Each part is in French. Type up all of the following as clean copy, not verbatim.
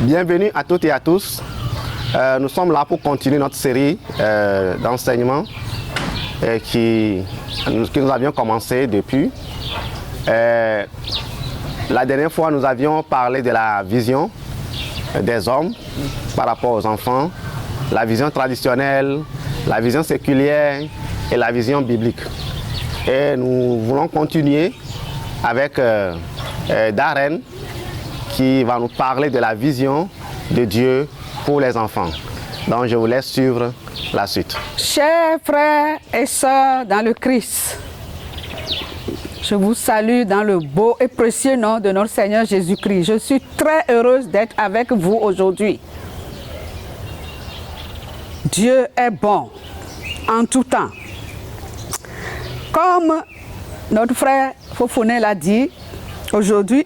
Bienvenue à toutes et à tous. Nous sommes là pour continuer notre série d'enseignements que nous avions commencé depuis. La dernière fois, nous avions parlé de la vision des hommes par rapport aux enfants, la vision traditionnelle, la vision séculière et la vision biblique. Et nous voulons continuer avec Darren qui va nous parler de la vision de Dieu pour les enfants. Donc je vous laisse suivre la suite. Chers frères et sœurs dans le Christ, je vous salue dans le beau et précieux nom de notre Seigneur Jésus-Christ. Je suis très heureuse d'être avec vous aujourd'hui. Dieu est bon en tout temps. Comme notre frère Fofone l'a dit, aujourd'hui,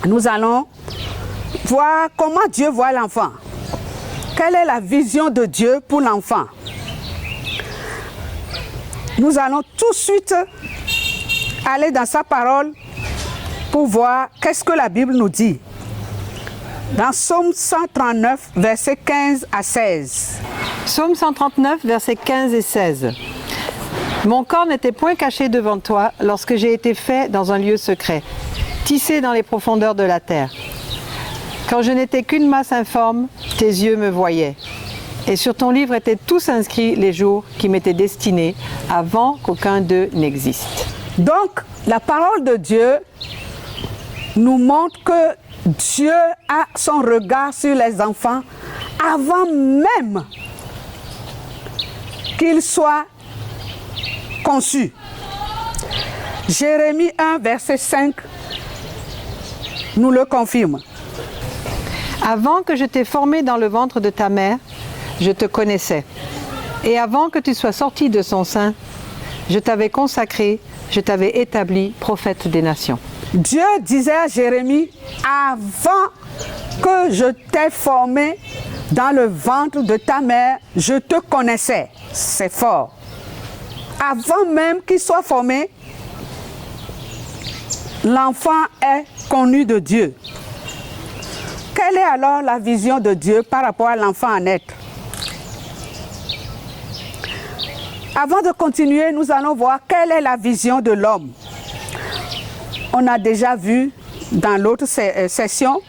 nous allons voir comment Dieu voit l'enfant. Quelle est la vision de Dieu pour l'enfant? Nous allons tout de suite aller dans sa parole pour voir qu'est-ce que la Bible nous dit. Dans Psaume 139, versets 15 à 16. Psaume 139, versets 15 et 16. Mon corps n'était point caché devant toi lorsque j'ai été fait dans un lieu secret, tissé dans les profondeurs de la terre. Quand je n'étais qu'une masse informe, tes yeux me voyaient. Et sur ton livre étaient tous inscrits les jours qui m'étaient destinés avant qu'aucun d'eux n'existe. Donc, la parole de Dieu nous montre que Dieu a son regard sur les enfants avant même qu'ils soient conçus. Jérémie 1, verset 5 nous le confirme. Avant que je t'ai formé dans le ventre de ta mère, je te connaissais. Et avant que tu sois sorti de son sein, je t'avais consacré, je t'avais établi prophète des nations. Dieu disait à Jérémie, avant que je t'ai formé dans le ventre de ta mère, je te connaissais. C'est fort. Avant même qu'il soit formé, l'enfant est connu de Dieu. Quelle est alors la vision de Dieu par rapport à l'enfant à naître? Avant de continuer, nous allons voir quelle est la vision de l'homme. On a déjà vu dans l'autre session.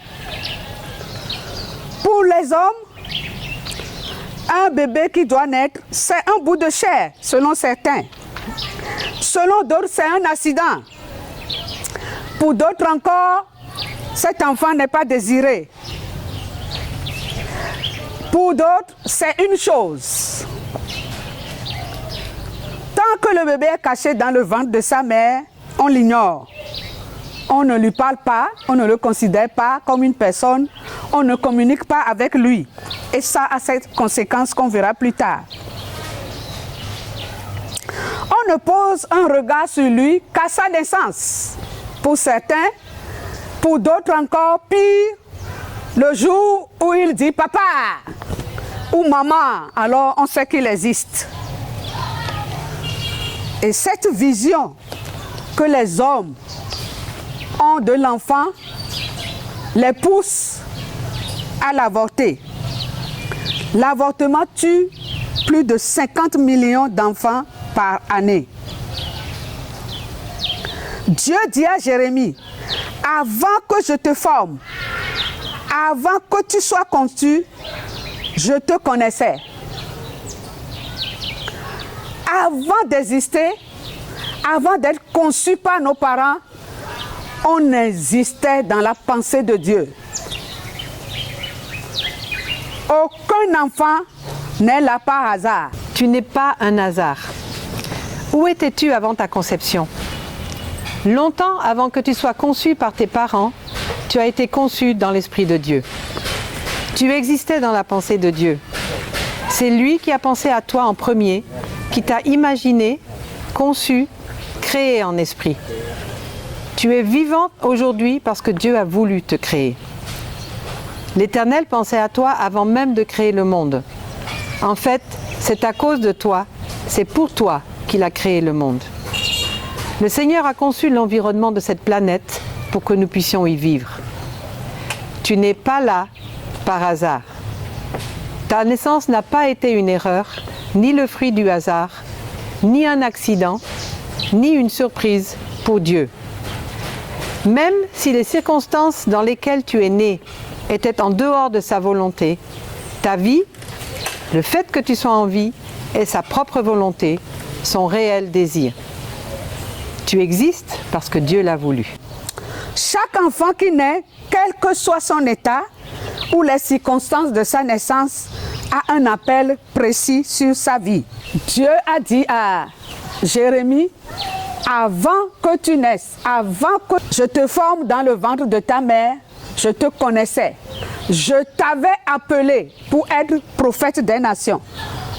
Pour les hommes, un bébé qui doit naître, c'est un bout de chair, selon certains. Selon d'autres, c'est un accident. Pour d'autres encore, cet enfant n'est pas désiré. Pour d'autres, c'est une chose. Tant que le bébé est caché dans le ventre de sa mère, on l'ignore. On ne lui parle pas, on ne le considère pas comme une personne, on ne communique pas avec lui. Et ça a cette conséquence qu'on verra plus tard. On ne pose un regard sur lui qu'à sa naissance. Pour certains, pour d'autres encore, pire, le jour où il dit papa ou maman, alors on sait qu'il existe. Et cette vision que les hommes ont de l'enfant les pousse à l'avorter. L'avortement tue plus de 50 millions d'enfants par année. Dieu dit à Jérémie, avant que je te forme, avant que tu sois conçu, je te connaissais. Avant d'exister, avant d'être conçu par nos parents, on existait dans la pensée de Dieu. Aucun enfant n'est là par hasard. Tu n'es pas un hasard. Où étais-tu avant ta conception? Longtemps avant que tu sois conçu par tes parents, tu as été conçu dans l'Esprit de Dieu. Tu existais dans la pensée de Dieu. C'est lui qui a pensé à toi en premier, qui t'a imaginé, conçu, créé en esprit. Tu es vivant aujourd'hui parce que Dieu a voulu te créer. L'Éternel pensait à toi avant même de créer le monde. En fait, c'est à cause de toi, c'est pour toi qu'il a créé le monde. Le Seigneur a conçu l'environnement de cette planète pour que nous puissions y vivre. Tu n'es pas là par hasard. Ta naissance n'a pas été une erreur, ni le fruit du hasard, ni un accident, ni une surprise pour Dieu. Même si les circonstances dans lesquelles tu es né étaient en dehors de sa volonté, ta vie, le fait que tu sois en vie et sa propre volonté, son réel désir. Tu existes parce que Dieu l'a voulu. Chaque enfant qui naît, quel que soit son état ou les circonstances de sa naissance, a un appel précis sur sa vie. Dieu a dit à Jérémie, avant que tu naisses, avant que je te forme dans le ventre de ta mère, je te connaissais. Je t'avais appelé pour être prophète des nations.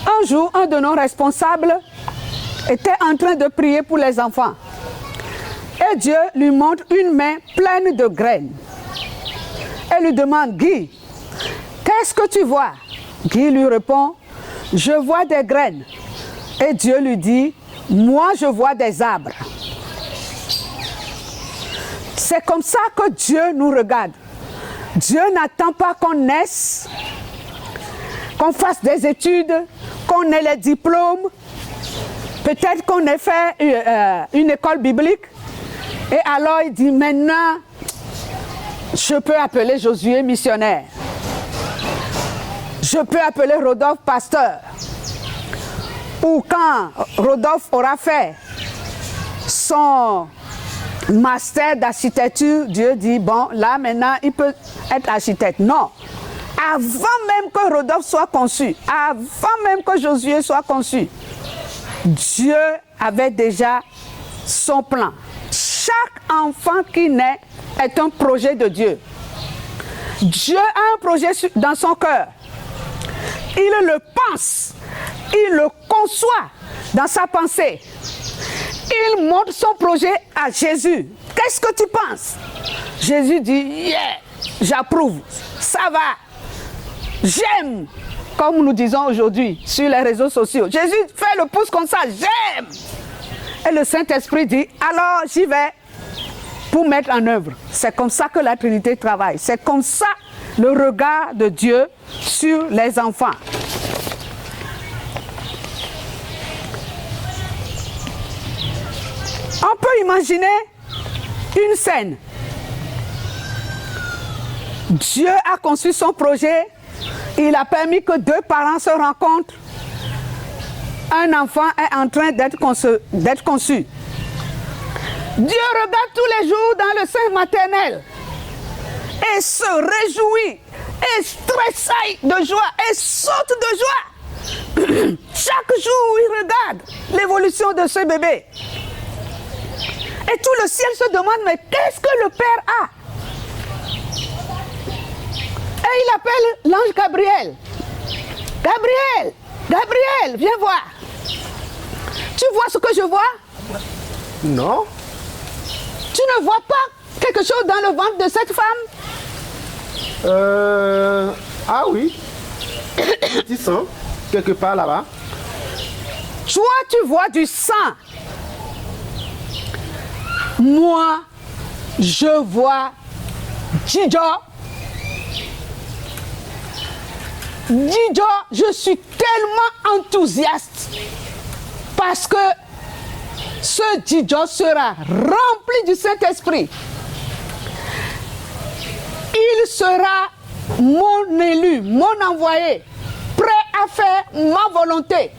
Un jour, un de nos responsables était en train de prier pour les enfants. Et Dieu lui montre une main pleine de graines. Elle lui demande, Guy, qu'est-ce que tu vois? Guy lui répond, je vois des graines. Et Dieu lui dit, moi je vois des arbres. C'est comme ça que Dieu nous regarde. Dieu n'attend pas qu'on naisse, qu'on fasse des études, qu'on ait les diplômes, peut-être qu'on ait fait une école biblique. Et alors il dit, maintenant, je peux appeler Josué missionnaire. Je peux appeler Rodolphe pasteur. Ou quand Rodolphe aura fait son master d'architecture, Dieu dit, bon, là maintenant, il peut être architecte. Non. Avant même que Rodolphe soit conçu, avant même que Josué soit conçu, Dieu avait déjà son plan. Chaque enfant qui naît est un projet de Dieu. Dieu a un projet dans son cœur. Il le pense, il le conçoit dans sa pensée. Il montre son projet à Jésus. Qu'est-ce que tu penses? Jésus dit, yeah, j'approuve, ça va, j'aime, comme nous disons aujourd'hui sur les réseaux sociaux. Jésus fait le pouce comme ça, j'aime. Et le Saint-Esprit dit, alors j'y vais pour mettre en œuvre. C'est comme ça que la Trinité travaille. C'est comme ça le regard de Dieu sur les enfants. On peut imaginer une scène. Dieu a conçu son projet. Il a permis que deux parents se rencontrent. Un enfant est en train d'être conçu. Dieu regarde tous les jours dans le sein maternel et se réjouit et stressaille de joie et saute de joie. Chaque jour, il regarde l'évolution de ce bébé. Et tout le ciel se demande, mais qu'est-ce que le Père a? Et il appelle l'ange Gabriel. Gabriel, Gabriel, viens voir. Tu vois ce que je vois? Non. Tu ne vois pas quelque chose dans le ventre de cette femme? Ah oui. Petit sang, quelque part là-bas. Toi, tu vois du sang. Moi, je vois Djijo. Djijo, je suis tellement enthousiaste parce que ce Djijo sera rempli du Saint-Esprit. Il sera mon élu, mon envoyé, prêt à faire ma volonté.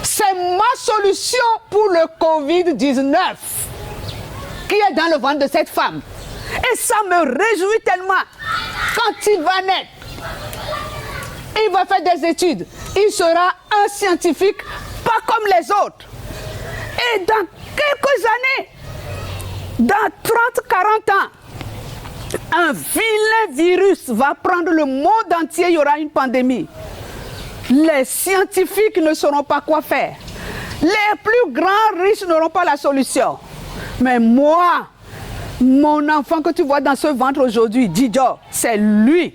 C'est ma solution pour le Covid-19 qui est dans le ventre de cette femme. Et ça me réjouit tellement. Quand il va naître, il va faire des études. Il sera un scientifique, pas comme les autres. Et dans quelques années, dans 30-40 ans, un vilain virus va prendre le monde entier, il y aura une pandémie. Les scientifiques ne sauront pas quoi faire. Les plus grands riches n'auront pas la solution. Mais moi, mon enfant que tu vois dans ce ventre aujourd'hui, Djijo, c'est lui.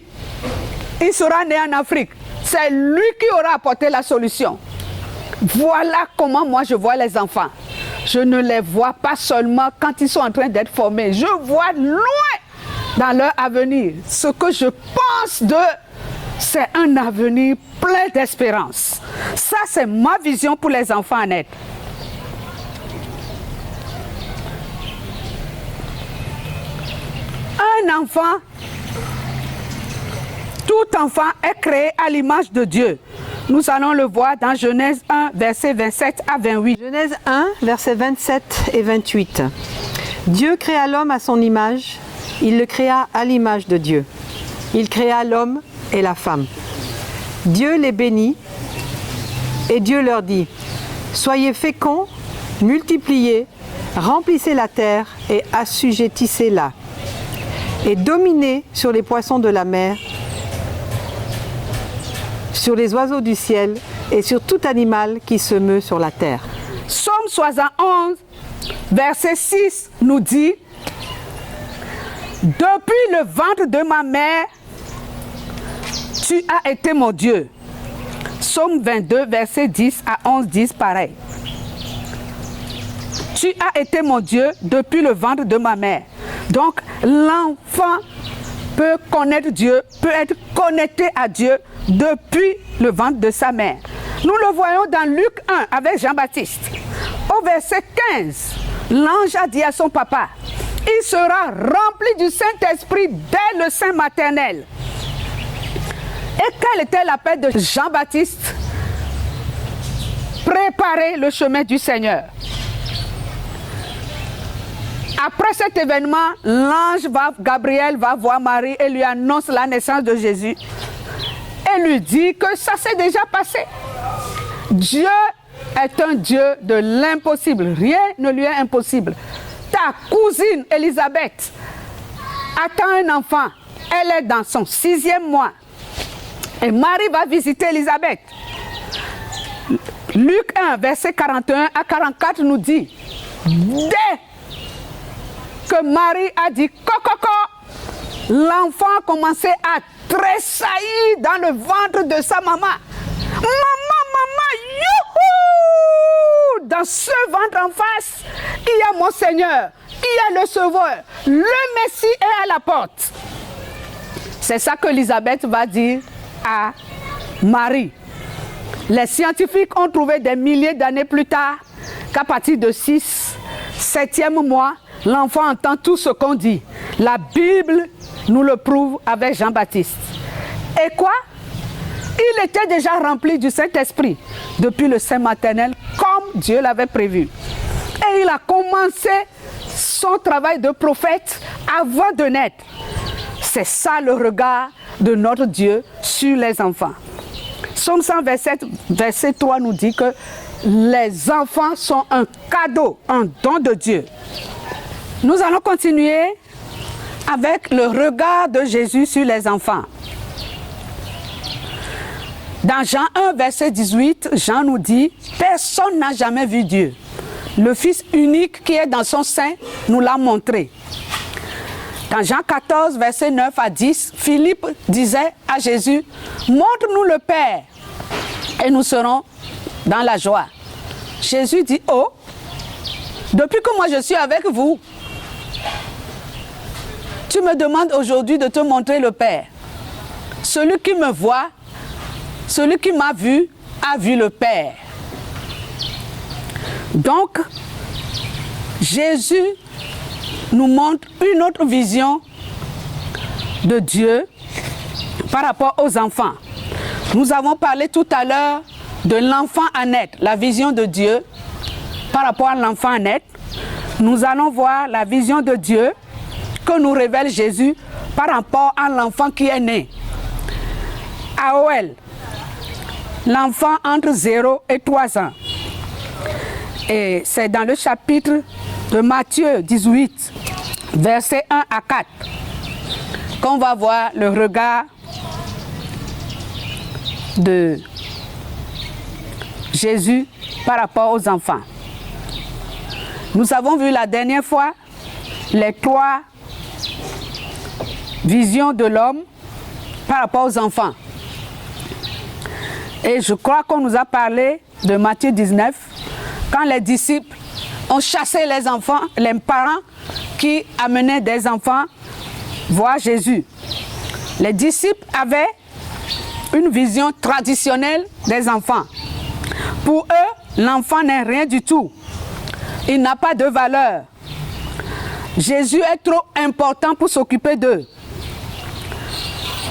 Il sera né en Afrique. C'est lui qui aura apporté la solution. Voilà comment moi je vois les enfants. Je ne les vois pas seulement quand ils sont en train d'être formés. Je vois loin dans leur avenir. Ce que je pense d'eux, c'est un avenir plein d'espérance. Ça, c'est ma vision pour les enfants à naître. Un enfant, tout enfant est créé à l'image de Dieu. Nous allons le voir dans Genèse 1, versets 27 à 28. Genèse 1, versets 27 et 28. Dieu créa l'homme à son image, il le créa à l'image de Dieu. Il créa l'homme et la femme. Dieu les bénit et Dieu leur dit, « Soyez féconds, multipliez, remplissez la terre et assujettissez-la. Et dominez sur les poissons de la mer, sur les oiseaux du ciel et sur tout animal qui se meut sur la terre. » Psaume 71, verset 6 nous dit, « Depuis le ventre de ma mère, tu as été mon Dieu. » Psaume 22, verset 10 à 11, 10, pareil. « Tu as été mon Dieu depuis le ventre de ma mère. » Donc, l'enfant peut connaître Dieu, peut être connecté à Dieu depuis le ventre de sa mère. Nous le voyons dans Luc 1 avec Jean-Baptiste. Au verset 15, l'ange a dit à son papa, « Il sera rempli du Saint-Esprit dès le sein maternel. » Et quel était l'appel de Jean-Baptiste? Préparer le chemin du Seigneur. Après cet événement, l'ange Gabriel va voir Marie et lui annonce la naissance de Jésus et lui dit que ça s'est déjà passé. Dieu est un Dieu de l'impossible. Rien ne lui est impossible. Ta cousine Élisabeth attend un enfant. Elle est dans son 6e mois. Et Marie va visiter Élisabeth. Luc 1, verset 41 à 44 nous dit, dès que Marie a dit coco, l'enfant a commencé à tressaillir dans le ventre de sa maman. Maman, youhou! Dans ce ventre en face, il y a mon Seigneur, il y a le Sauveur, le Messie est à la porte. C'est ça que Élisabeth va dire à Marie. Les scientifiques ont trouvé des milliers d'années plus tard qu'à partir de 6, 7e mois, l'enfant entend tout ce qu'on dit. La Bible nous le prouve avec Jean-Baptiste. Et quoi? Il était déjà rempli du Saint-Esprit depuis le sein maternel comme Dieu l'avait prévu. Et il a commencé son travail de prophète avant de naître. C'est ça le regard de notre Dieu sur les enfants. Psaume 127, verset 3 nous dit que les enfants sont un cadeau, un don de Dieu. Nous allons continuer avec le regard de Jésus sur les enfants. Dans Jean 1, verset 18, Jean nous dit « Personne n'a jamais vu Dieu. Le Fils unique qui est dans son sein nous l'a montré. » Dans Jean 14, verset 9 à 10, Philippe disait à Jésus « Montre-nous le Père et nous serons dans la joie. » Jésus dit « Oh, depuis que moi je suis avec vous, tu me demandes aujourd'hui de te montrer le Père. Celui qui me voit, celui qui m'a vu, a vu le Père. » Donc, Jésus nous montre une autre vision de Dieu par rapport aux enfants. Nous avons parlé tout à l'heure de l'enfant à naître, la vision de Dieu par rapport à l'enfant à naître. Nous allons voir la vision de Dieu que nous révèle Jésus par rapport à l'enfant qui est né. AOL, l'enfant entre 0 et 3 ans. Et c'est dans le chapitre de Matthieu 18, versets 1 à 4, qu'on va voir le regard de Jésus par rapport aux enfants. Nous avons vu la dernière fois les 3 visions de l'homme par rapport aux enfants. Et je crois qu'on nous a parlé de Matthieu 19, quand les disciples ont chassé les enfants, les parents qui amenaient des enfants voir Jésus. Les disciples avaient une vision traditionnelle des enfants. Pour eux, l'enfant n'est rien du tout. Il n'a pas de valeur. Jésus est trop important pour s'occuper d'eux.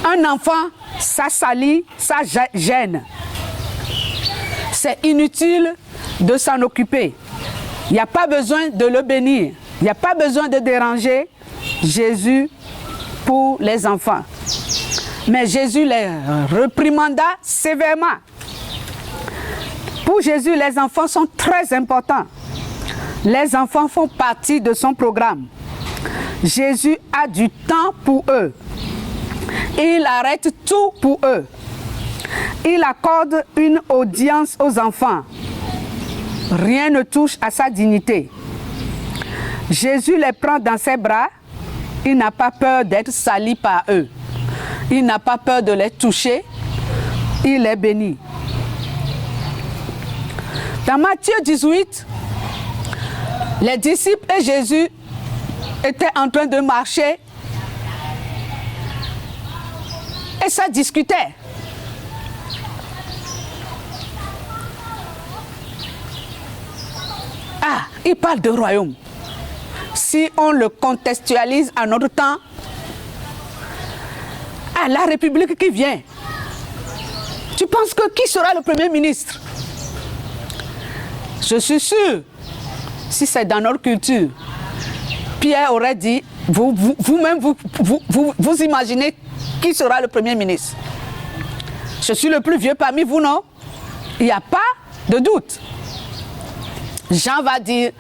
Un enfant, ça salit, ça gêne. C'est inutile de s'en occuper. Il n'y a pas besoin de le bénir. Il n'y a pas besoin de déranger Jésus pour les enfants. Mais Jésus les réprimanda sévèrement. Pour Jésus, les enfants sont très importants. Les enfants font partie de son programme. Jésus a du temps pour eux. Il arrête tout pour eux. Il accorde une audience aux enfants. Rien ne touche à sa dignité. Jésus les prend dans ses bras. Il n'a pas peur d'être sali par eux. Il n'a pas peur de les toucher. Il les bénit. Dans Matthieu 18, les disciples et Jésus étaient en train de marcher et ça discutait. Ah, il parle de royaume. Si on le contextualise à notre temps, à la République qui vient, tu penses que qui sera le Premier ministre? Je suis sûr, si c'est dans notre culture, Pierre aurait dit, vous-même, vous imaginez qui sera le Premier ministre? Je suis le plus vieux parmi vous, non? Il n'y a pas de doute. Jean va dire,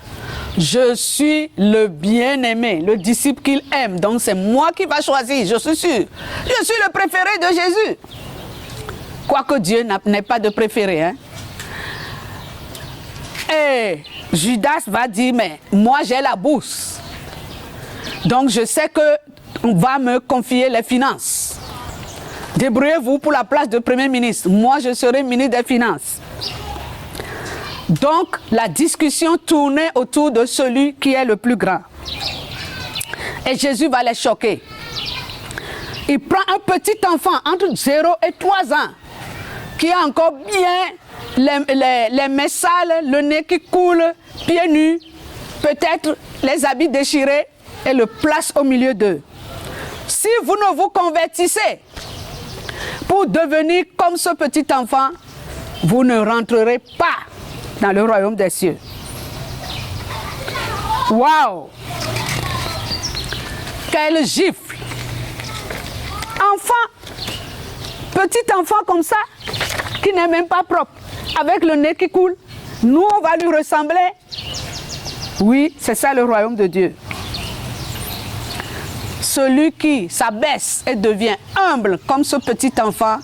je suis le bien-aimé, le disciple qu'il aime, donc c'est moi qui va choisir, je suis sûr. Je suis le préféré de Jésus. Quoique Dieu n'ait pas de préféré, hein? Et Judas va dire, mais moi j'ai la bourse. Donc je sais qu'on va me confier les finances. Débrouillez-vous pour la place de Premier ministre. Moi je serai ministre des Finances. Donc la discussion tournait autour de celui qui est le plus grand. Et Jésus va les choquer. Il prend un petit enfant entre 0 et 3 ans qui a encore bien les mains sales, le nez qui coule, pieds nus, peut-être les habits déchirés, et le place au milieu d'eux. Si vous ne vous convertissez pour devenir comme ce petit enfant, vous ne rentrerez pas dans le royaume des cieux. Waouh! Quelle gifle! Enfant, petit enfant comme ça, qui n'est même pas propre, avec le nez qui coule, nous on va lui ressembler. Oui, c'est ça le royaume de Dieu. Celui qui s'abaisse et devient humble comme ce petit enfant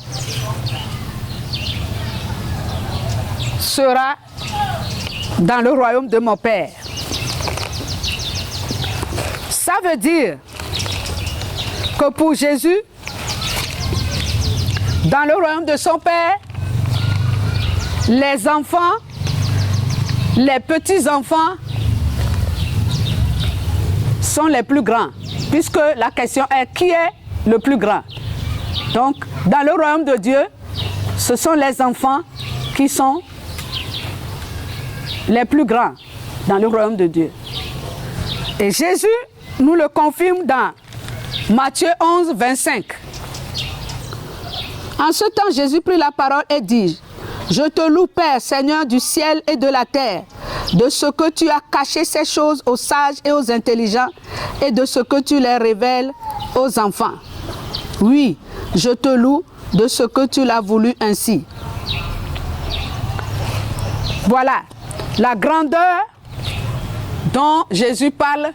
sera dans le royaume de mon Père. Ça veut dire que pour Jésus, dans le royaume de son Père, les enfants, les petits-enfants sont les plus grands, puisque la question est qui est le plus grand. Donc, dans le royaume de Dieu, ce sont les enfants qui sont les plus grands dans le royaume de Dieu. Et Jésus nous le confirme dans Matthieu 11, 25. En ce temps, Jésus prit la parole et dit, « Je te loue, Père, Seigneur du ciel et de la terre, de ce que tu as caché ces choses aux sages et aux intelligents, et de ce que tu les révèles aux enfants. Oui, je te loue de ce que tu l'as voulu ainsi. » Voilà, la grandeur dont Jésus parle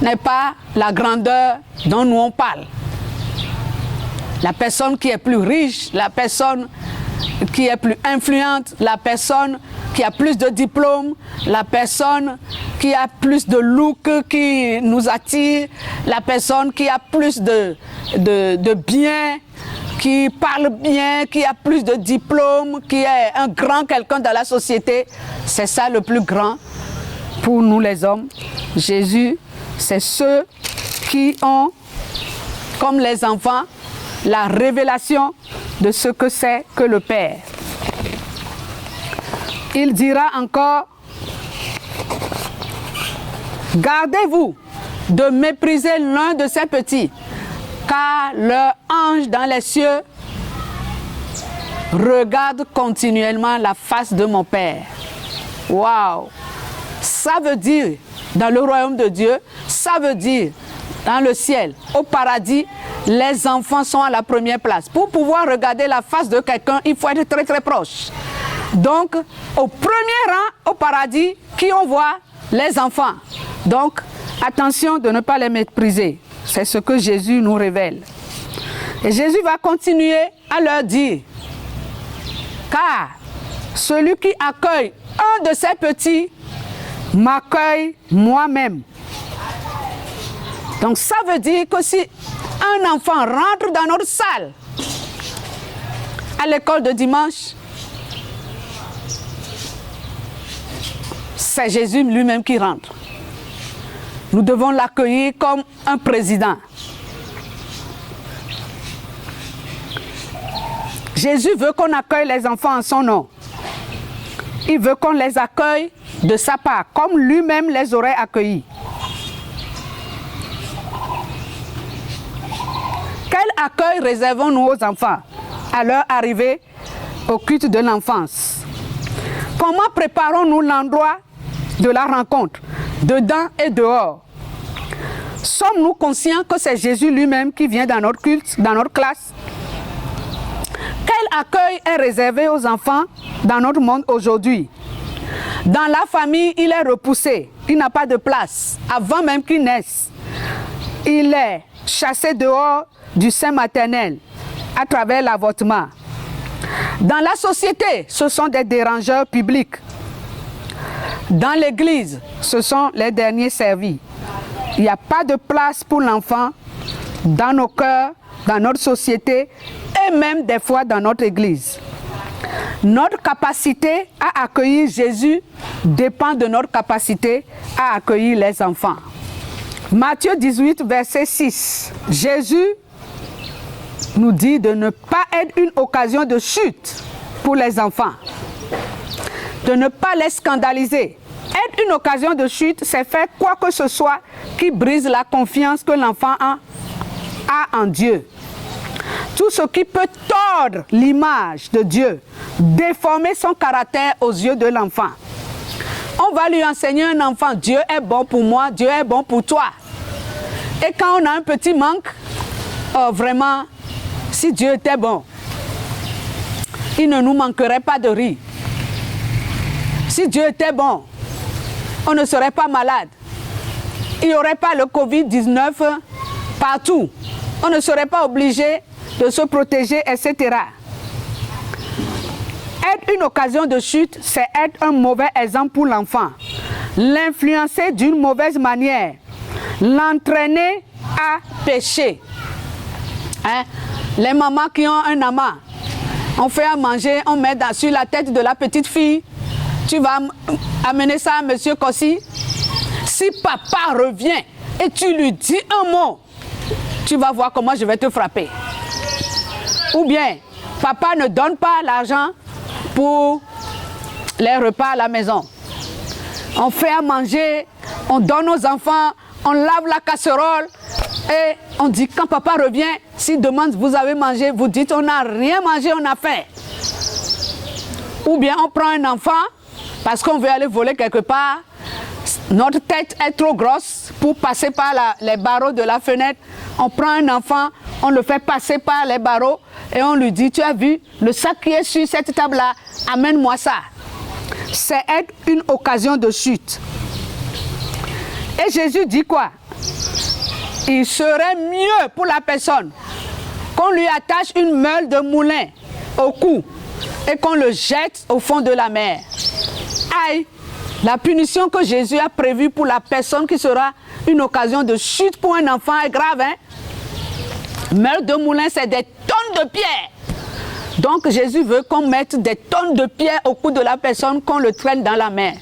n'est pas la grandeur dont nous on parle. La personne qui est plus riche, la personne qui est plus influente, la personne qui a plus de diplômes, la personne qui a plus de look qui nous attire, la personne qui a plus de biens, qui parle bien, qui a plus de diplômes, qui est un grand quelqu'un dans la société, c'est ça le plus grand pour nous les hommes. Jésus, c'est ceux qui ont comme les enfants, la révélation de ce que c'est que le Père. Il dira encore, gardez-vous de mépriser l'un de ces petits, car leur ange dans les cieux regarde continuellement la face de mon Père. Waouh! Ça veut dire, dans le royaume de Dieu, ça veut dire, dans le ciel, au paradis, les enfants sont à la première place. Pour pouvoir regarder la face de quelqu'un, il faut être très très proche. Donc, au premier rang, au paradis, qui on voit? Les enfants. Donc, attention de ne pas les mépriser. C'est ce que Jésus nous révèle. Et Jésus va continuer à leur dire, car celui qui accueille un de ces petits m'accueille moi-même. Donc ça veut dire que si un enfant rentre dans notre salle à l'école de dimanche, c'est Jésus lui-même qui rentre. Nous devons l'accueillir comme un président. Jésus veut qu'on accueille les enfants en son nom. Il veut qu'on les accueille de sa part, comme lui-même les aurait accueillis. Quel accueil réservons-nous aux enfants à leur arrivée au culte de l'enfance? Comment préparons-nous l'endroit de la rencontre, dedans et dehors? Sommes-nous conscients que c'est Jésus lui-même qui vient dans notre culte, dans notre classe? Quel accueil est réservé aux enfants dans notre monde aujourd'hui? Dans la famille, il est repoussé, il n'a pas de place, avant même qu'il naisse. Il est chassé dehors du sein maternel à travers l'avortement. Dans la société, ce sont des dérangeurs publics. Dans l'église, ce sont les derniers servis. Il n'y a pas de place pour l'enfant dans nos cœurs, dans notre société et même des fois dans notre église. Notre capacité à accueillir Jésus dépend de notre capacité à accueillir les enfants. Matthieu 18, verset 6. Jésus nous dit de ne pas être une occasion de chute pour les enfants, de ne pas les scandaliser. Être une occasion de chute, c'est faire quoi que ce soit qui brise la confiance que l'enfant a en Dieu. Tout ce qui peut tordre l'image de Dieu, déformer son caractère aux yeux de l'enfant. On va lui enseigner un enfant, Dieu est bon pour moi, Dieu est bon pour toi. Et quand on a un petit manque, vraiment, si Dieu était bon, il ne nous manquerait pas de riz. Si Dieu était bon, on ne serait pas malade. Il n'y aurait pas le Covid-19 partout. On ne serait pas obligé de se protéger, etc. Être une occasion de chute, c'est être un mauvais exemple pour l'enfant. L'influencer d'une mauvaise manière. L'entraîner à pécher. Hein? Les mamans qui ont un amas, on fait à manger, on met sur la tête de la petite fille. Tu vas amener ça à monsieur Kossi. Si papa revient et tu lui dis un mot, tu vas voir comment je vais te frapper. Ou bien, papa ne donne pas l'argent pour les repas à la maison. On fait à manger, on donne aux enfants, on lave la casserole et on dit quand papa revient, s'il demande vous avez mangé, vous dites on n'a rien mangé, on a faim. Ou bien on prend un enfant parce qu'on veut aller voler quelque part, notre tête est trop grosse pour passer par les barreaux de la fenêtre. On prend un enfant, on le fait passer par les barreaux et on lui dit, tu as vu, le sac qui est sur cette table-là, amène-moi ça. C'est être une occasion de chute. Et Jésus dit quoi? Il serait mieux pour la personne qu'on lui attache une meule de moulin au cou et qu'on le jette au fond de la mer. Aïe! La punition que Jésus a prévue pour la personne qui sera une occasion de chute pour un enfant est grave, hein? Meule de moulin, c'est des tonnes de pierres. Donc Jésus veut qu'on mette des tonnes de pierres au cou de la personne, qu'on le traîne dans la mer.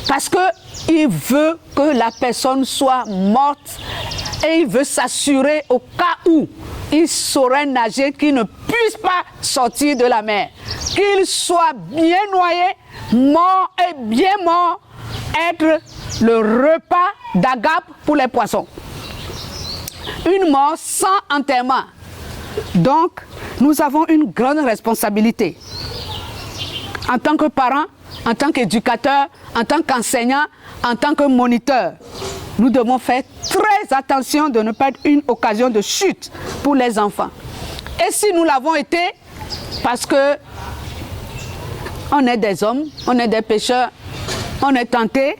Parce qu'il veut que la personne soit morte Et il veut s'assurer au cas où il saurait nager qu'il ne puisse pas sortir de la mer. Qu'il soit bien noyé, mort et bien mort, être le repas d'Agape pour les poissons. Une mort sans enterrement. Donc, nous avons une grande responsabilité. En tant que parents, en tant qu'éducateurs, en tant qu'enseignants, en tant que moniteurs, nous devons faire très attention de ne pas être une occasion de chute pour les enfants. Et si nous l'avons été, parce que on est des hommes, on est des pécheurs, on est tentés,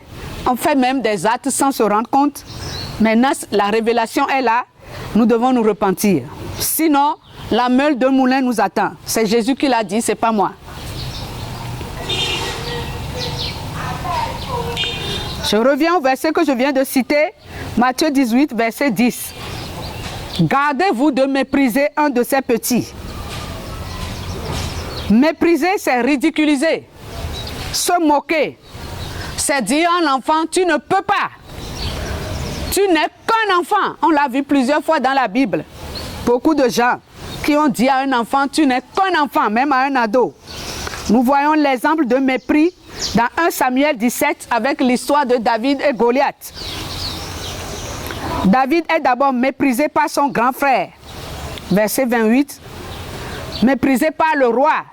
on fait même des actes sans se rendre compte. Maintenant, la révélation est là, nous devons nous repentir. Sinon, la meule de moulin nous attend. C'est Jésus qui l'a dit, c'est pas moi. Je reviens au verset que je viens de citer, Matthieu 18, verset 10. Gardez-vous de mépriser un de ces petits. Mépriser, c'est ridiculiser, se moquer. C'est dire à l'enfant, tu ne peux pas. Tu n'es qu'un enfant. On l'a vu plusieurs fois dans la Bible. Beaucoup de gens qui ont dit à un enfant, tu n'es qu'un enfant, même à un ado. Nous voyons l'exemple de mépris dans 1 Samuel 17 avec l'histoire de David et Goliath. David est d'abord méprisé par son grand frère. Verset 28. Méprisé par le roi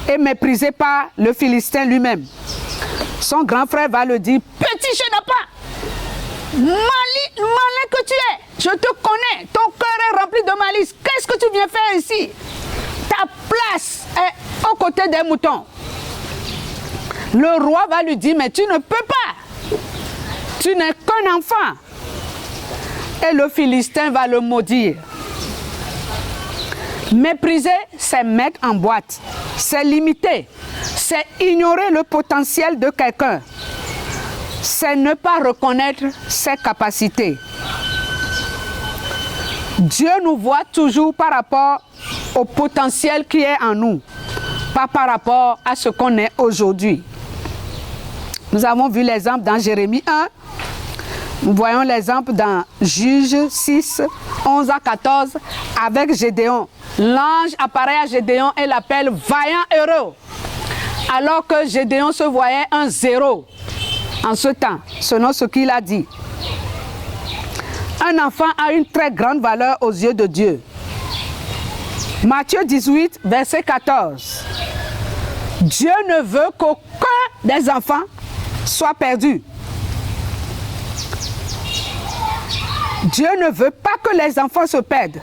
et méprisé par le Philistin lui-même. Son grand frère va le dire, petit chenapan, malin que tu es, je te connais, ton cœur est rempli de malice, qu'est-ce que tu viens faire ici? Ta place est aux côtés des moutons. Le roi va lui dire, mais tu ne peux pas, tu n'es qu'un enfant. Et le Philistin va le maudire. Mépriser, c'est mettre en boîte, c'est limiter, c'est ignorer le potentiel de quelqu'un, c'est ne pas reconnaître ses capacités. Dieu nous voit toujours par rapport au potentiel qui est en nous, pas par rapport à ce qu'on est aujourd'hui. Nous avons vu l'exemple dans Jérémie 1, nous voyons l'exemple dans Juges 6, 11 à 14, avec Gédéon. L'ange apparaît à Gédéon et l'appelle vaillant héros. Alors que Gédéon se voyait un zéro en ce temps, selon ce qu'il a dit. Un enfant a une très grande valeur aux yeux de Dieu. Matthieu 18, verset 14. Dieu ne veut qu'aucun des enfants soit perdu. Dieu ne veut pas que les enfants se perdent.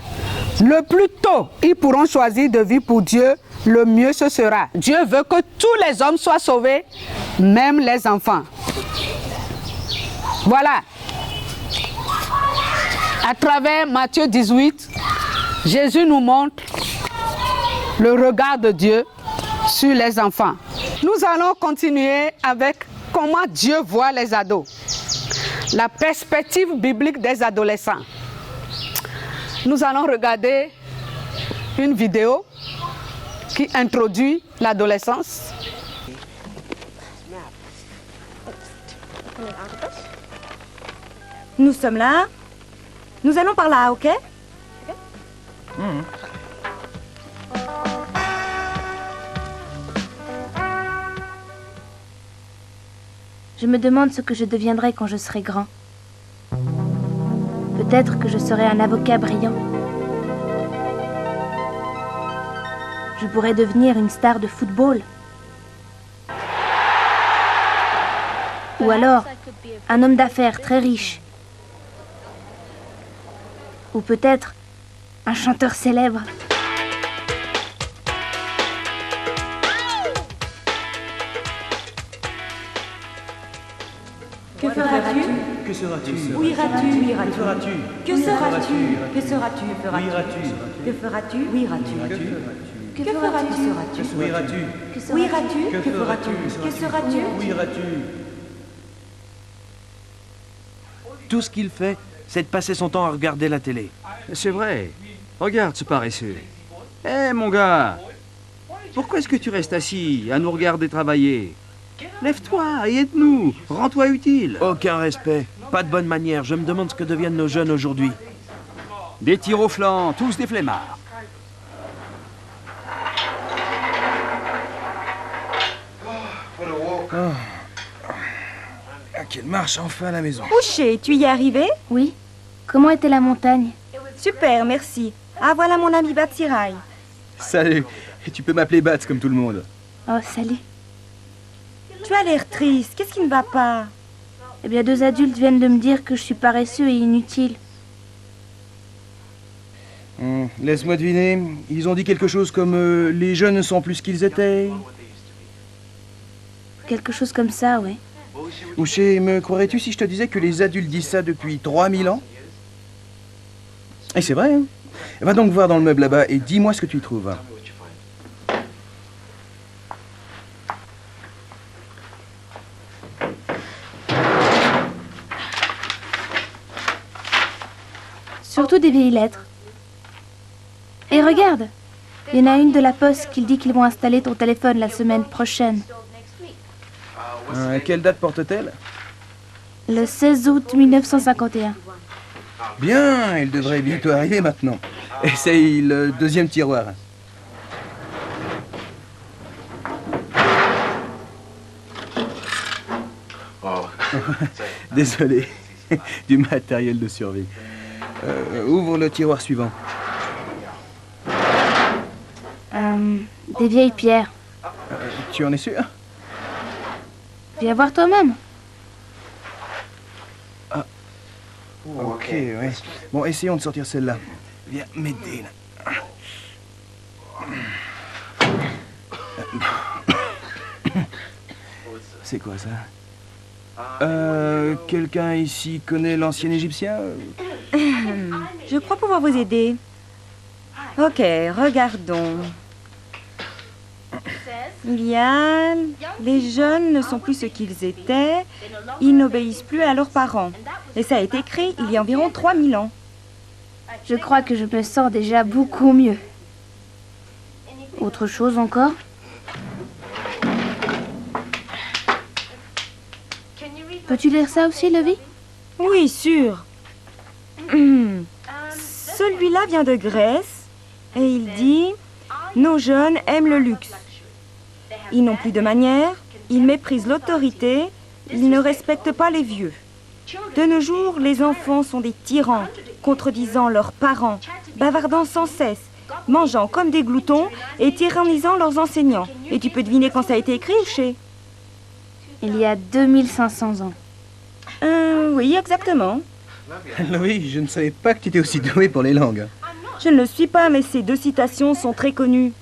Le plus tôt ils pourront choisir de vivre pour Dieu, le mieux ce sera. Dieu veut que tous les hommes soient sauvés, même les enfants. Voilà. À travers Matthieu 18, Jésus nous montre le regard de Dieu sur les enfants. Nous allons continuer avec comment Dieu voit les ados. La perspective biblique des adolescents. Nous allons regarder une vidéo qui introduit l'adolescence. Nous sommes là. Nous allons par là, ok? Je me demande ce que je deviendrai quand je serai grand. Peut-être que je serai un avocat brillant. Je pourrais devenir une star de football. Ou alors, un homme d'affaires très riche. Ou peut-être, un chanteur célèbre. Que feras-tu? Que seras-tu? Où iras-tu? Que feras-tu? Que seras-tu? Que seras-tu? Où iras-tu? Que feras-tu? Où iras-tu? Que Que feras-tu? Seras-tu? Où iras-tu? Où iras-tu? Que Que feras-tu? Que seras-tu? Où iras-tu? Tout ce qu'il fait, c'est de passer son temps à regarder la télé. C'est vrai. Regarde ce paresseux. Hé, mon gars, pourquoi est-ce que tu restes assis à nous regarder travailler? Lève-toi et aide-nous. Rends-toi utile. Aucun respect. pas de bonne manière. Je me demande ce que deviennent nos jeunes aujourd'hui. Des tirs au flanc, tous des flemmards. Quelle marche enfin à la maison. Ouché, tu y es arrivé? Oui. Comment était la montagne? Super, merci. Ah, voilà mon ami Batsirai. Salut. Et tu peux m'appeler Bats comme tout le monde. Oh, salut. Tu as l'air triste. Qu'est-ce qui ne va pas? Eh bien, 2 adultes viennent de me dire que je suis paresseux et inutile. Laisse-moi deviner. Ils ont dit quelque chose comme les jeunes ne sont plus ce qu'ils étaient. Quelque chose comme ça, oui. Ouché, me croirais-tu si je te disais que les adultes disent ça depuis 3000 ans? Et c'est vrai, hein? Va donc voir dans le meuble là-bas et dis-moi ce que tu y trouves. Surtout des vieilles lettres. Et regarde, il y en a une de la poste qui dit qu'ils vont installer ton téléphone la semaine prochaine. Quelle date porte-t-elle? Le 16 août 1951. Bien, il devrait bientôt arriver maintenant. Essaye le deuxième tiroir. Désolé, du matériel de survie. Ouvre le tiroir suivant. Des vieilles pierres. Tu en es sûr? Viens voir toi-même. Ok, ouais. Bon, essayons de sortir celle-là. Viens m'aider, là. C'est quoi, ça? Quelqu'un ici connaît l'ancien Égyptien? Je crois pouvoir vous aider. Ok, regardons. Il y a... Les jeunes ne sont plus ce qu'ils étaient. Ils n'obéissent plus à leurs parents. Et ça a été écrit il y a environ 3000 ans. Je crois que je me sens déjà beaucoup mieux. Autre chose encore? Peux-tu lire ça aussi, Levi? Oui, sûr. Celui-là vient de Grèce et il dit « Nos jeunes aiment le luxe. Ils n'ont plus de manières, ils méprisent l'autorité, ils ne respectent pas les vieux. De nos jours, les enfants sont des tyrans, contredisant leurs parents, bavardant sans cesse, mangeant comme des gloutons et tyrannisant leurs enseignants. Et tu peux deviner quand ça a été écrit, Ouché? Il y a 2500 ans. Oui, exactement. Oui, je ne savais pas que tu étais aussi doué pour les langues. Je ne le suis pas, mais ces 2 citations sont très connues.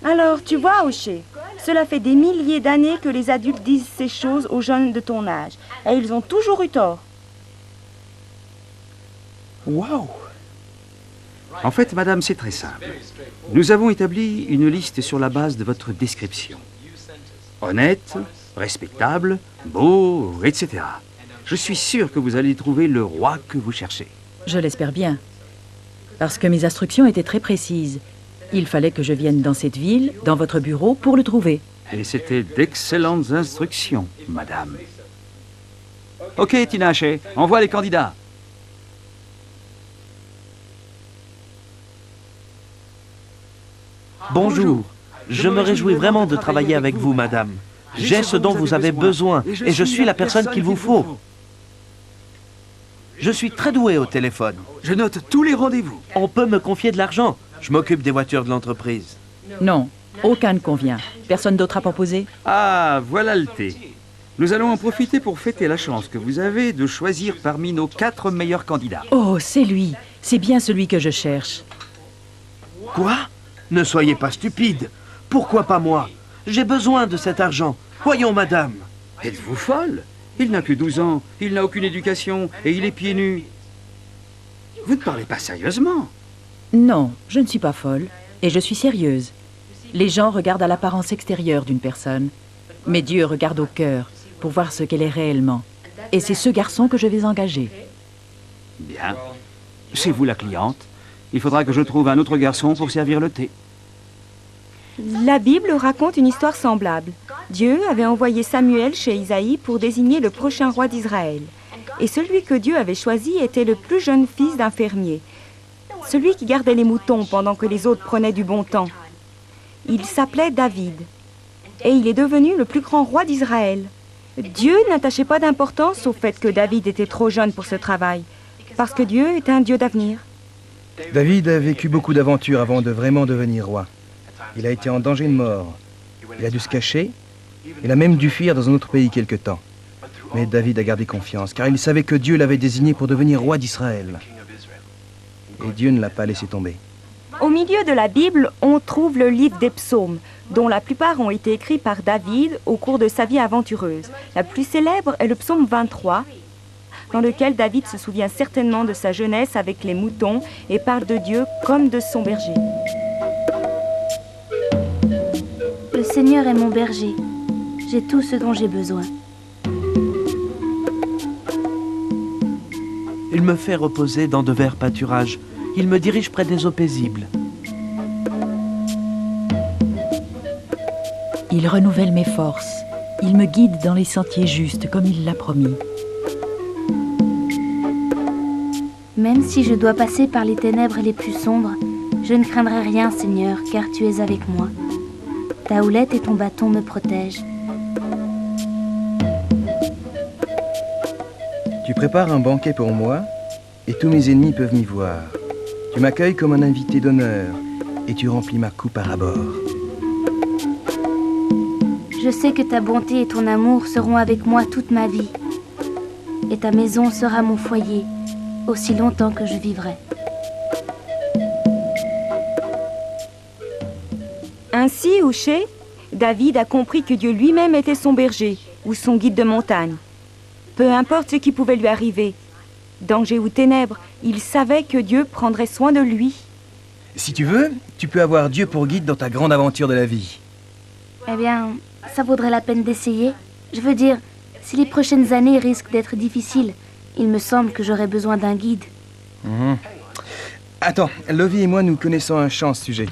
Alors, tu vois, Ouché, cela fait des milliers d'années que les adultes disent ces choses aux jeunes de ton âge. Et ils ont toujours eu tort. Waouh! En fait, madame, c'est très simple. Nous avons établi une liste sur la base de votre description. Honnête, respectable, beau, etc. Je suis sûr que vous allez trouver le roi que vous cherchez. Je l'espère bien. Parce que mes instructions étaient très précises. Il fallait que je vienne dans cette ville, dans votre bureau, pour le trouver. Et c'était d'excellentes instructions, madame. Ok, Tinashe, envoie les candidats. Bonjour. Je me réjouis vraiment de travailler avec vous, madame. J'ai ce dont vous avez besoin et je suis la personne qu'il vous faut. Je suis très doué au téléphone. Je note tous les rendez-vous. On peut me confier de l'argent. Je m'occupe des voitures de l'entreprise. Non, aucun ne convient. Personne d'autre à proposer? Ah, voilà le thé. Nous allons en profiter pour fêter la chance que vous avez de choisir parmi nos 4 meilleurs candidats. Oh, c'est lui. C'est bien celui que je cherche. Quoi? Ne soyez pas stupide. Pourquoi pas moi? J'ai besoin de cet argent. Voyons, madame. Êtes-vous folle? Il n'a que 12 ans, il n'a aucune éducation et il est pieds nus. Vous ne parlez pas sérieusement? Non, je ne suis pas folle. Et je suis sérieuse. Les gens regardent à l'apparence extérieure d'une personne. Mais Dieu regarde au cœur pour voir ce qu'elle est réellement. Et c'est ce garçon que je vais engager. Bien. C'est vous la cliente. Il faudra que je trouve un autre garçon pour servir le thé. La Bible raconte une histoire semblable. Dieu avait envoyé Samuel chez Isaïe pour désigner le prochain roi d'Israël. Et celui que Dieu avait choisi était le plus jeune fils d'un fermier. Celui qui gardait les moutons pendant que les autres prenaient du bon temps. Il s'appelait David. Et il est devenu le plus grand roi d'Israël. Dieu n'attachait pas d'importance au fait que David était trop jeune pour ce travail. Parce que Dieu est un Dieu d'avenir. David a vécu beaucoup d'aventures avant de vraiment devenir roi. Il a été en danger de mort. Il a dû se cacher. Il a même dû fuir dans un autre pays quelque temps. Mais David a gardé confiance, car il savait que Dieu l'avait désigné pour devenir roi d'Israël. Et Dieu ne l'a pas laissé tomber. Au milieu de la Bible, on trouve le livre des psaumes, dont la plupart ont été écrits par David au cours de sa vie aventureuse. La plus célèbre est le psaume 23, dans lequel David se souvient certainement de sa jeunesse avec les moutons et parle de Dieu comme de son berger. Le Seigneur est mon berger. J'ai tout ce dont j'ai besoin. Il me fait reposer dans de verts pâturages. Il me dirige près des eaux paisibles. Il renouvelle mes forces. Il me guide dans les sentiers justes, comme il l'a promis. Même si je dois passer par les ténèbres les plus sombres, je ne craindrai rien, Seigneur, car tu es avec moi. Ta houlette et ton bâton me protègent. Tu prépares un banquet pour moi, et tous mes ennemis peuvent m'y voir. Tu m'accueilles comme un invité d'honneur, et tu remplis ma coupe à ras-bord. Je sais que ta bonté et ton amour seront avec moi toute ma vie. Et ta maison sera mon foyer, aussi longtemps que je vivrai. Ainsi, Hushai, David a compris que Dieu lui-même était son berger, ou son guide de montagne. Peu importe ce qui pouvait lui arriver, danger ou ténèbres, il savait que Dieu prendrait soin de lui. Si tu veux, tu peux avoir Dieu pour guide dans ta grande aventure de la vie. Eh bien, ça vaudrait la peine d'essayer. Je veux dire, si les prochaines années risquent d'être difficiles, il me semble que j'aurai besoin d'un guide. Attends, Lovie et moi, nous connaissons un chant à ce sujet.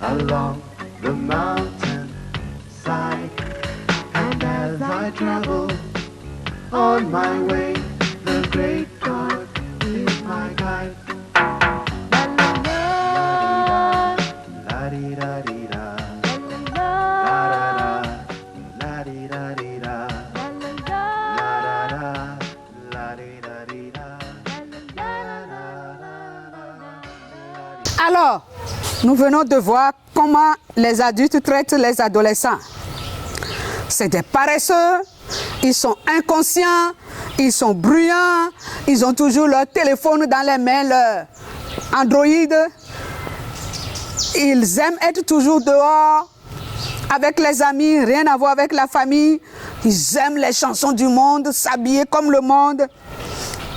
Along the mountain side, and as I travel on my way, the great God is my guide. La-di-da-di-da, la-da-da, la-di-da-di-da, la-da-da, la-di-da-di-da. Alors, nous venons de voir comment les adultes traitent les adolescents. C'est des paresseux, ils sont inconscients, ils sont bruyants, ils ont toujours leur téléphone dans les mains, leur Android. Ils aiment être toujours dehors, avec les amis, rien à voir avec la famille. Ils aiment les chansons du monde, s'habiller comme le monde.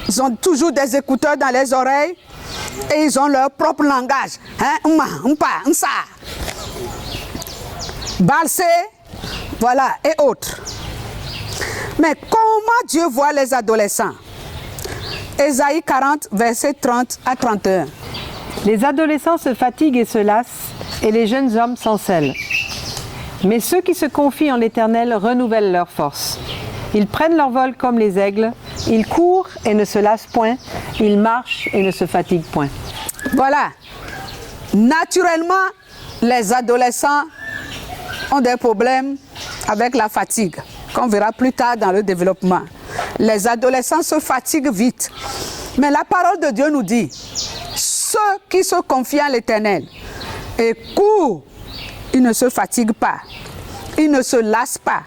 Ils ont toujours des écouteurs dans les oreilles. Et ils ont leur propre langage. Balsé, voilà, et autres. Mais comment Dieu voit les adolescents? Ésaïe 40, versets 30 à 31. Les adolescents se fatiguent et se lassent, et les jeunes hommes s'encèlent. Mais ceux qui se confient en l'Éternel renouvellent leur force. Ils prennent leur vol comme les aigles, ils courent et ne se lassent point, ils marchent et ne se fatiguent point. Voilà. Naturellement, les adolescents ont des problèmes avec la fatigue, qu'on verra plus tard dans le développement. Les adolescents se fatiguent vite. Mais la parole de Dieu nous dit, ceux qui se confient en l'Éternel et courent, ils ne se fatiguent pas, ils ne se lassent pas.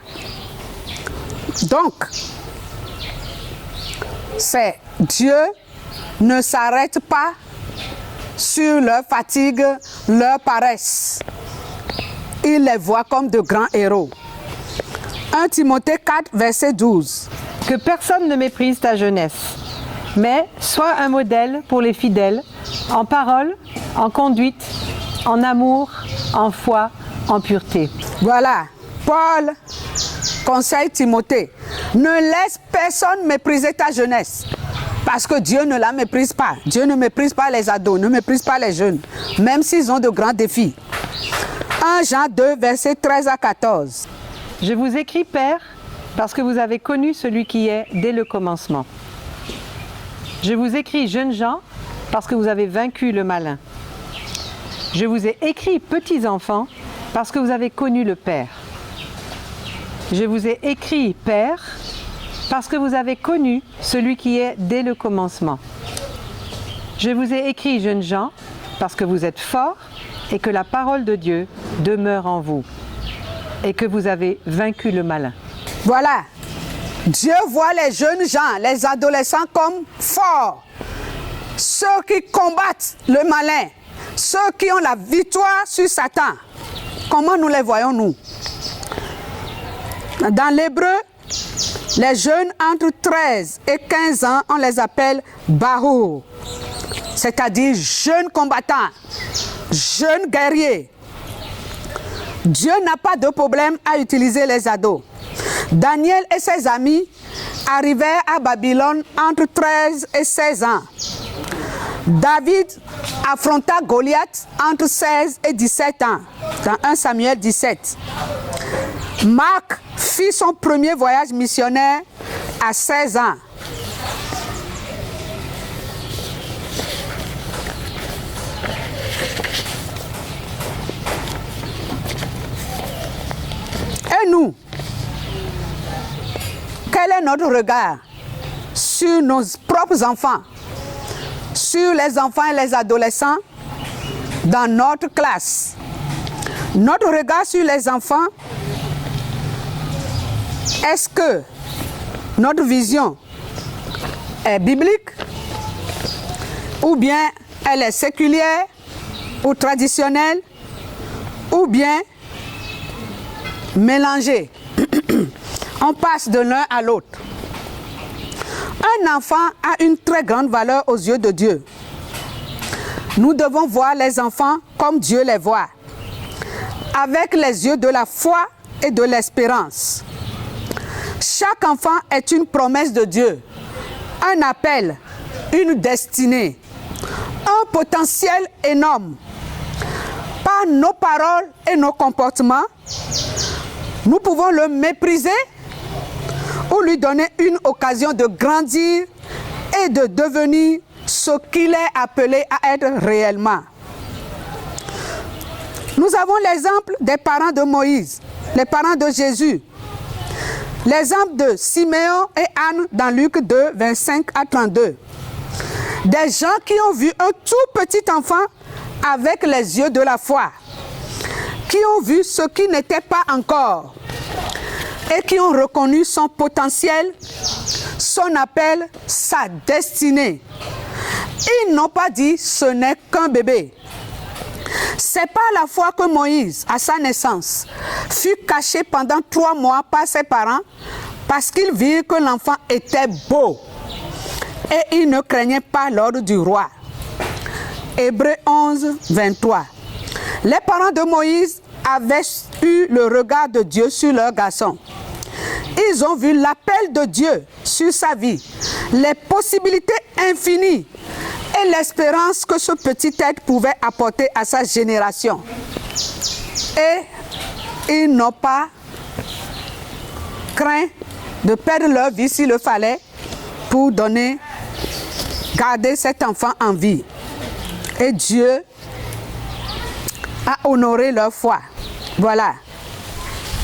Donc, c'est Dieu ne s'arrête pas sur leur fatigue, leur paresse. Il les voit comme de grands héros. 1 Timothée 4, verset 12. Que personne ne méprise ta jeunesse, mais sois un modèle pour les fidèles, en parole, en conduite, en amour, en foi, en pureté. Voilà, Paul conseille Timothée, ne laisse personne mépriser ta jeunesse. Parce que Dieu ne la méprise pas. Dieu ne méprise pas les ados, ne méprise pas les jeunes, même s'ils ont de grands défis. 1 Jean 2, versets 13 à 14. Je vous écris, Père, parce que vous avez connu celui qui est dès le commencement. Je vous écris, jeunes gens, parce que vous avez vaincu le malin. Je vous ai écrit, petits enfants, parce que vous avez connu le Père. Je vous ai écrit, Père, parce que vous avez connu celui qui est dès le commencement. Je vous ai écrit, jeunes gens, parce que vous êtes forts et que la parole de Dieu demeure en vous et que vous avez vaincu le malin. Voilà. Dieu voit les jeunes gens, les adolescents comme forts. Ceux qui combattent le malin, ceux qui ont la victoire sur Satan. Comment nous les voyons, nous? Dans l'hébreu, les jeunes entre 13 et 15 ans, on les appelle Bahour, c'est-à-dire jeunes combattants, jeunes guerriers. Dieu n'a pas de problème à utiliser les ados. Daniel et ses amis arrivèrent à Babylone entre 13 et 16 ans. David affronta Goliath entre 16 et 17 ans, dans 1 Samuel 17. Marc fit son premier voyage missionnaire à 16 ans. Et nous, quel est notre regard sur nos propres enfants, sur les enfants et les adolescents dans notre classe? Notre regard sur les enfants, est-ce que notre vision est biblique ou bien elle est séculière ou traditionnelle ou bien mélangée? On passe de l'un à l'autre. Un enfant a une très grande valeur aux yeux de Dieu. Nous devons voir les enfants comme Dieu les voit, avec les yeux de la foi et de l'espérance. Chaque enfant est une promesse de Dieu, un appel, une destinée, un potentiel énorme. Par nos paroles et nos comportements, nous pouvons le mépriser ou lui donner une occasion de grandir et de devenir ce qu'il est appelé à être réellement. Nous avons l'exemple des parents de Moïse, les parents de Jésus, l'exemple de Siméon et Anne dans Luc 2, 25 à 32. Des gens qui ont vu un tout petit enfant avec les yeux de la foi, qui ont vu ce qui n'était pas encore et qui ont reconnu son potentiel, son appel, sa destinée. Ils n'ont pas dit ce n'est qu'un bébé. C'est par la foi que Moïse, à sa naissance, fut caché pendant 3 mois par ses parents parce qu'ils virent que l'enfant était beau et ils ne craignaient pas l'ordre du roi. Hébreux 11, 23. Les parents de Moïse avaient eu le regard de Dieu sur leur garçon. Ils ont vu l'appel de Dieu sur sa vie, les possibilités infinies et l'espérance que ce petit être pouvait apporter à sa génération. Et ils n'ont pas craint de perdre leur vie s'il le fallait pour garder cet enfant en vie. Et Dieu a honoré leur foi. Voilà.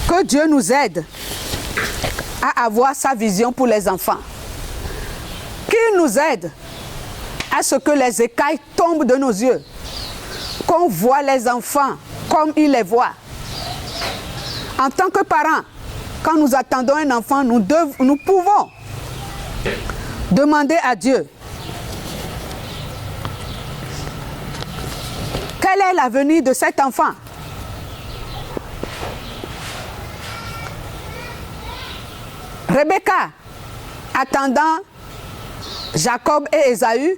Que Dieu nous aide à avoir sa vision pour les enfants. Qu'il nous aide à ce que les écailles tombent de nos yeux. Qu'on voit les enfants comme il les voit. En tant que parents, quand nous attendons un enfant, nous pouvons demander à Dieu quel est l'avenir de cet enfant. Rebecca, attendant Jacob et Ésaü,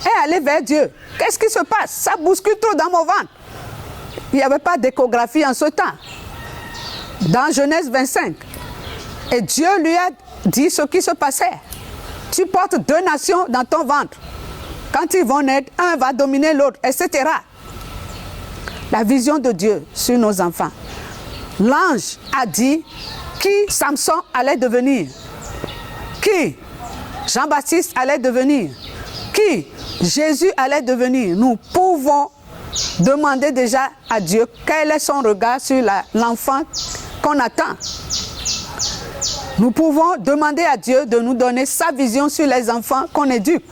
est allée vers Dieu. Qu'est-ce qui se passe? Ça bouscule trop dans mon ventre. Il n'y avait pas d'échographie en ce temps. Dans Genèse 25. Et Dieu lui a dit ce qui se passait. Tu portes 2 nations dans ton ventre. Quand ils vont naître, un va dominer l'autre, etc. La vision de Dieu sur nos enfants. L'ange a dit qui Samson allait devenir, qui Jean-Baptiste allait devenir, qui Jésus allait devenir. Nous pouvons demander déjà à Dieu quel est son regard sur l'enfant qu'on attend. Nous pouvons demander à Dieu de nous donner sa vision sur les enfants qu'on éduque,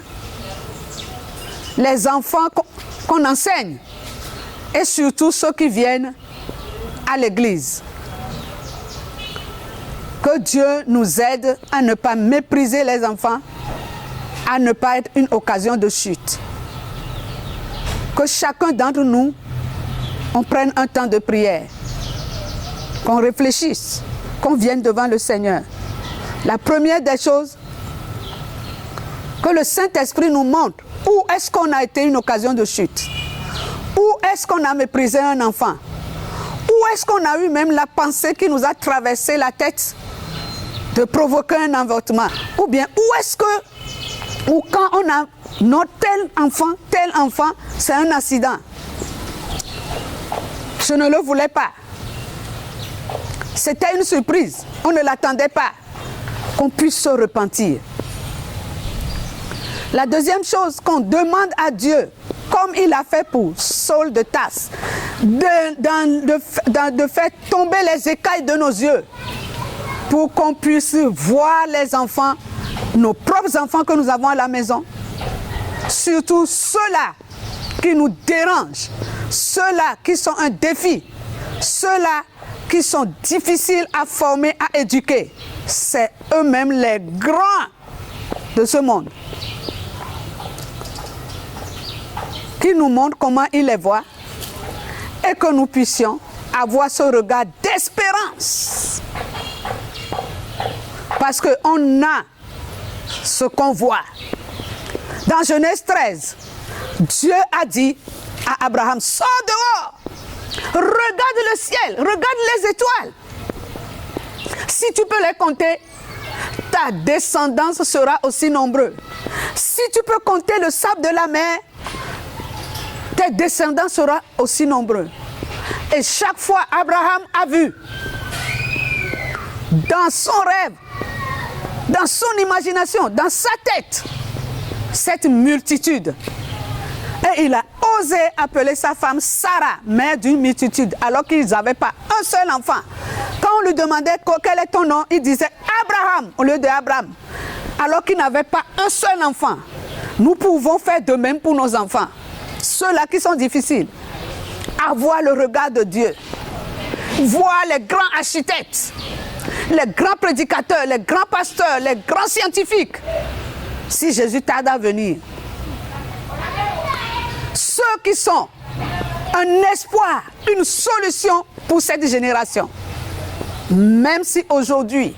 les enfants qu'on enseigne, et surtout ceux qui viennent à l'église. Que Dieu nous aide à ne pas mépriser les enfants, à ne pas être une occasion de chute. Que chacun d'entre nous, on prenne un temps de prière, qu'on réfléchisse, qu'on vienne devant le Seigneur. La première des choses, que le Saint-Esprit nous montre où est-ce qu'on a été une occasion de chute, où est-ce qu'on a méprisé un enfant, où est-ce qu'on a eu même la pensée qui nous a traversé la tête de provoquer un avortement, ou bien où est-ce que, ou quand on a notre tel enfant, c'est un accident. Je ne le voulais pas. C'était une surprise, on ne l'attendait pas. Qu'on puisse se repentir. La deuxième chose qu'on demande à Dieu, comme il a fait pour Saul de Tarse, de faire tomber les écailles de nos yeux pour qu'on puisse voir les enfants, nos propres enfants que nous avons à la maison, surtout ceux-là qui nous dérangent, ceux-là qui sont un défi, ceux-là qui sont difficiles à former, à éduquer. C'est eux-mêmes les grands de ce monde qui nous montrent comment ils les voient et que nous puissions avoir ce regard d'espérance. Parce qu'on a ce qu'on voit. Dans Genèse 13, Dieu a dit à Abraham, sors dehors, regarde le ciel, regarde les étoiles. Si tu peux les compter, ta descendance sera aussi nombreuse. Si tu peux compter le sable de la mer, tes descendants seront aussi nombreux. Et chaque fois, Abraham a vu, dans son rêve, dans son imagination, dans sa tête, cette multitude. Et il a osé appeler sa femme Sarah, mère d'une multitude, alors qu'ils n'avaient pas un seul enfant. Quand on lui demandait quel est ton nom, il disait Abraham au lieu de Abraham, alors qu'il n'avait pas un seul enfant. Nous pouvons faire de même pour nos enfants, ceux-là qui sont difficiles. Avoir le regard de Dieu, voir les grands architectes, les grands prédicateurs, les grands pasteurs, les grands scientifiques. Si Jésus tarde à venir, ceux qui sont un espoir, une solution pour cette génération. Même si aujourd'hui,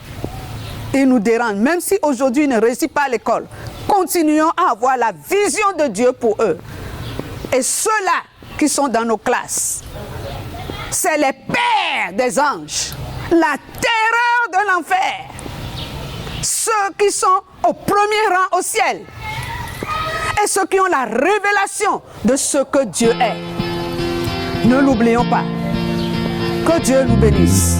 ils nous dérangent, même si aujourd'hui, ils ne réussissent pas à l'école, continuons à avoir la vision de Dieu pour eux. Et ceux-là qui sont dans nos classes, c'est les pères des anges, la terreur de l'enfer, ceux qui sont au premier rang au ciel, et ceux qui ont la révélation de ce que Dieu est. Ne l'oublions pas. Que Dieu nous bénisse.